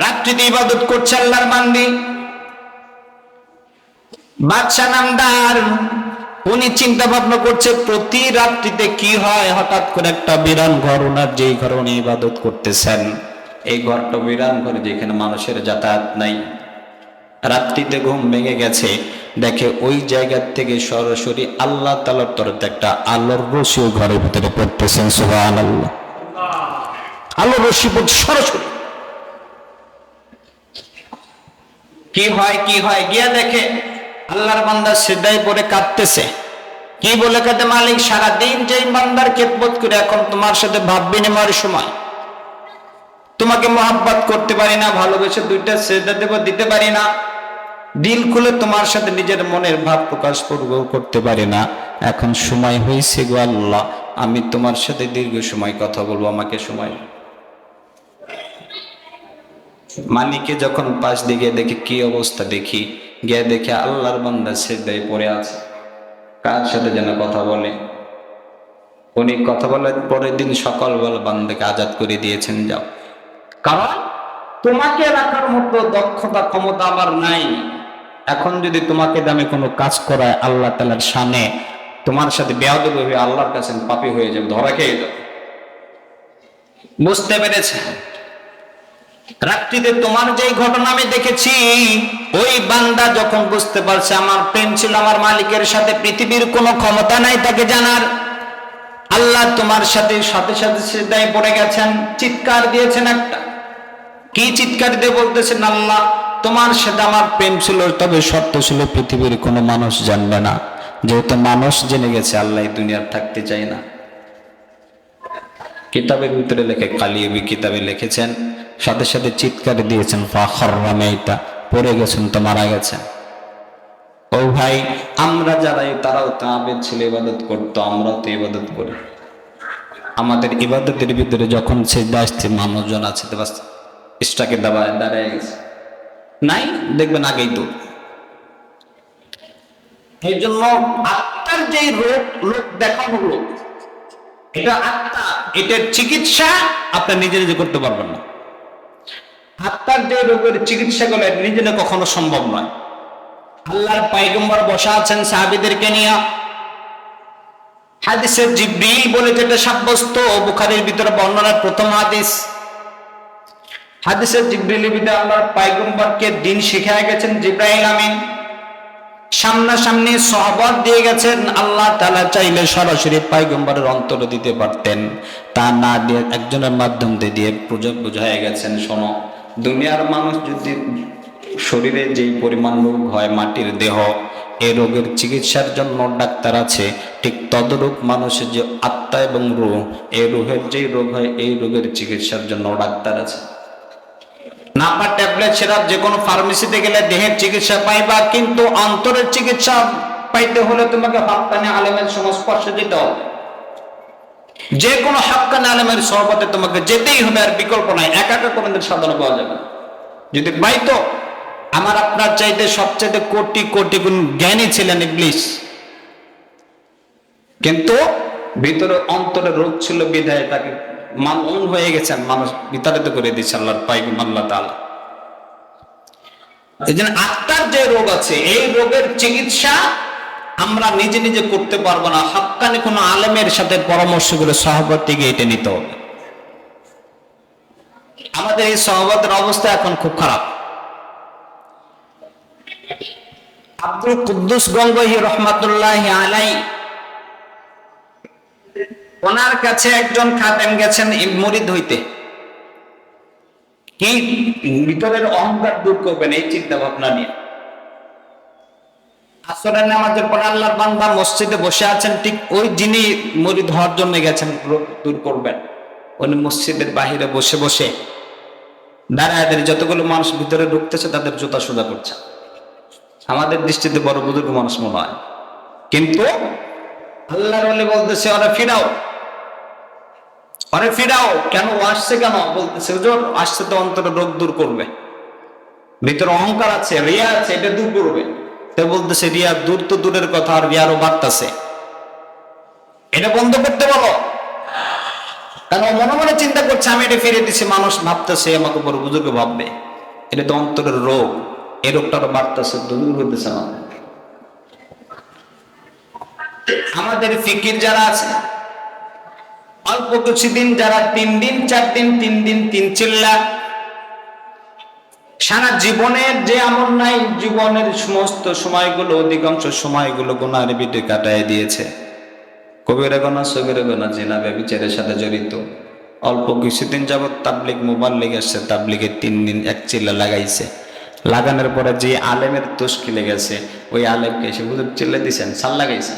রাত্রিতে ইবাদত করছে আল্লাহর বান্দি। বাদশা নামদার, উনি চিন্তা ভাবনা করছে প্রতি রাত্রিতে কি হয়। হঠাৎ করে একটা বিরান ঘর, ওনার যেই ঘরে উনি ইবাদত করতেছেন, এই ঘরটা বিরান ঘর, যেখানে মানুষের যাতায়াত নাই। রাত্রিতে ঘুম ভেঙে গেছে, দেখে ওই জায়গা থেকে সরাসরি আল্লাহ তাআলার তরফ একটা আলোর রশি ঘরের ভিতরে পড়তেছেন। সুবহানাল্লাহ, আলোর রশি পড়ছে সরাসরি। কি হয় গিয়া দেখে আল্লাহর বান্দা সিজদায় পড়ে কাঁদতেছে। কি বলে কাঁদে? মালিক, সারাদিন যেই বান্দার খেদমত করে এখন তোমার সাথে ভাব বিনিময়ের সময়, তোমাকে মহব্বত করতে পারি না, ভালোবেসে দুইটা সিজদা দেব, দিতে পারি না, দিল খুলে তোমার সাথে নিজের মনের ভাব প্রকাশ করতে পারি না। এখন সময় হয়েছে গো আল্লাহ, আমি তোমার সাথে দীর্ঘ সময় কথা বলবো, আমাকে সময়। মালিকে যখন পাশ দিকে দেখে, কি অবস্থা দেখি, গিয়ে দেখে আল্লাহর বান্দা সিজদায় পড়ে আছে। কার সাথে যেন কথা বলে। উনি কথা বলার পরের দিন সকালবেলা বান্দাকে আজাদ করে দিয়েছেন, যাও। কারণ তোমাকে রাখার মতো দক্ষতা ক্ষমতা আমার নাই। এখন যদি তোমাকে দামে কোনো কাজ করায় আল্লাহ তাআলার শানে, তোমার সাথে বেয়াদবি হয়ে আল্লাহর কাছে পাপী হয়ে যাবে, ধরা খেয়ে যাবে। বুঝতে পেরেছে? রাত্রিতে তোমার যেই ঘটনা আমি দেখেছি, ওই বান্দা যখন বুঝতে পারছে আমার প্রেম ছিল আমার মালিকের সাথে, পৃথিবীর কোনো ক্ষমতা নাই তাকে জানার, আল্লাহ তোমার সাথে সাথে সাথে সিজদায় পড়ে গেছেন, চিৎকার দিয়েছেন একটা। কি চিৎকার দিয়ে বলতেছেন? আল্লাহ, তোমার সাথে আমার প্রেম ছিল, তবে শর্ত ছিল পৃথিবীর কোনো মানুষ জানবে না। যেহেতু মানুষ জেনে গেছে, আল্লাহ দুনিয়ার থাকতে চায় না। কিতাবের ভিতরে লেখে, কালিয়াবি কিতাবে লিখেছেন, সাথে সাথে চিৎকার দিয়েছেন, ফাখররা মাইতা, পড়ে গেছেন, তো মারা গেছেন। ও ভাই, আমরা যারাই, তারাও তো আবেদ ছিল, ইবাদত করতো, আমরাও তো ইবাদত করি। আমাদের ইবাদতের ভিতরে যখন সিজদা আসছে, মানুষজন আছে তো বাস স্টাকে দাঁড়ায় গেছে, নাই দেখবেন আগেই তো। এই জন্য আত্মার যে লোক দেখানো লোক, এটা আত্মা, এটার চিকিৎসা আপনার নিজে নিজে করতে পারবেন না। আত্মার যে রোগের চিকিৎসা করলে নিজে না কখনো সম্ভব নয়। আল্লাহর পয়গম্বর বসা আছেন সাহাবীদেরকে নিয়ে, হাদিসে জিবরিল বলে যেটা সাব্যস্ত, বুখারীর ভিতরে বর্ণনার প্রথম হাদিস। হাদিসে জিবরিলের ভিতরে আল্লাহর পয়গম্বরকে দিন শিখায় গেছেন জিবরাইল আমিন, সামনাসামনি সহবত দিয়ে গেছেন। আল্লাহ তাআলা চাইলে সরাসরি পয়গম্বরের অন্তরে দিতে পারতেন, তা না দিয়ে একজনের মাধ্যম দিয়ে বুঝায় গেছেন, শোনো, দুনিয়ার মানুষ যদি শরীরে যেই পরিমাণ রোগ হয়, মাটির দেহ, এই রোগের চিকিৎসার জন্য ডাক্তার আছে, ঠিক তদরূপ মানুষের যে আত্মা এবং রূহ, এই রূহের যেই রোগ হয়, এই রোগের চিকিৎসার জন্য ডাক্তার আছে। না পা ট্যাবলেট সিরাপ যে কোনো ফার্মেসিতে গেলে দেহের চিকিৎসা পাইবা, কিন্তু অন্তরের চিকিৎসা পাইতে হলে তোমাকে হাক্কানি আলেমের সংস্পর্শে যেতে হবে। যে কোনো হাক্কানি আলেমের সহবতে তোমাকে যেতেই হবে, আর বিকল্প নাই। একা একা কোনদিন সাধনা পাওয়া যাবে না। যদি পাইতো, আমার আপনার চাইতে সবচেয়ে কোটি কোটি গুণ জ্ঞানী ছিলেন ইবলিস, কিন্তু ভিতরে অন্তরে রোগ ছিল বিধায় তাকে মালউন হয়ে গেছেন, মানুষ বিতাড়িত করে দিচ্ছে আল্লাহর পয়গম্বর আল্লাহ তাআলা। এই জন্য আত্মার যে রোগ আছে, এই রোগের চিকিৎসা আমরা নিজে নিজে করতে পারবো না, হাক্কানি কোনো আলেমের সাথে পরামর্শ করে সহবত থেকে এটা নিতে হবে। আমাদের এই সহবতের অবস্থা এখন খুব খারাপ। আব্দুল কুদ্দুস গঙ্গোহী রহমাতুল্লাহি আলাইহি, ওনার কাছে একজন খাদেম গেছেন মুরিদ হইতে। কি ভিতরের অহংকার দূর করবেন, এই চিন্তা ভাবনা নিয়ে আসরের নামাজের পর আল্লাহর বান্দা মসজিদে বসে আছেন, ঠিক ওই যিনি মুরিদ হওয়ার জন্য গেছেন, দূর করবেন, উনি মসজিদের বাহিরে বসে বসে দাঁড়ায় যতগুলো মানুষ ভিতরে ঢুকতেছে তাদের জুতা সোজা করছে। আমাদের দৃষ্টিতে বড় বুজুর্গ মানুষ মনে হয়, কিন্তু আল্লাহর ওলি বলতেছে, ওরা ফিরাও, আরে ফিরাও। কেন আসছে? কেন বলতেছে, হুজুর আসছে তো অন্তরে রোগ দূর করবে, ভিতরে অহংকার আছে, রিয়া আছে, এটা দূর করবে। তো বলতেছে, রিয়া দূর তো দূরের কথা, আর রিয়ারও বাড়তেছে, এটা বন্ধ করতে বলো। কারণ ও মনে মনে চিন্তা করছে আমি এটা ফিরে দিছি, মানুষ ভাবতেছে আমাকে বড় বুজুর্গ ভাববে। এটা তো অন্তরের রোগ, এই রোগটা আরো বাড়তেছে, দূর হইতেছে না। আমাদের ফিকির যারা আছে অল্প কিছুদিন, যারা 3 দিন 4 দিন 3 দিন 3 চিল্লা, সারা জীবনের যে আমল নাই, জীবনের সমস্ত সময়গুলো, অধিকাংশ সময়গুলো গুনাহের ভিতরে কাটায় দিয়েছে। কবিরা গুনাহ, সগীরা গুনাহ, জিনা ব্যভিচারের সাথে জড়িত। অল্প কিছুদিন যাবত তাবলিগ মুবাল্লিগ আসছে, তাবলিগের 3 দিন 1 চিল্লা লাগাইছে। লাগানোর পরে যে আলেমের তুষ্কি লেগেছে, ওই আলেমকে এসে হুজুর চিল্লা দিছেন, সাল লাগাইছে।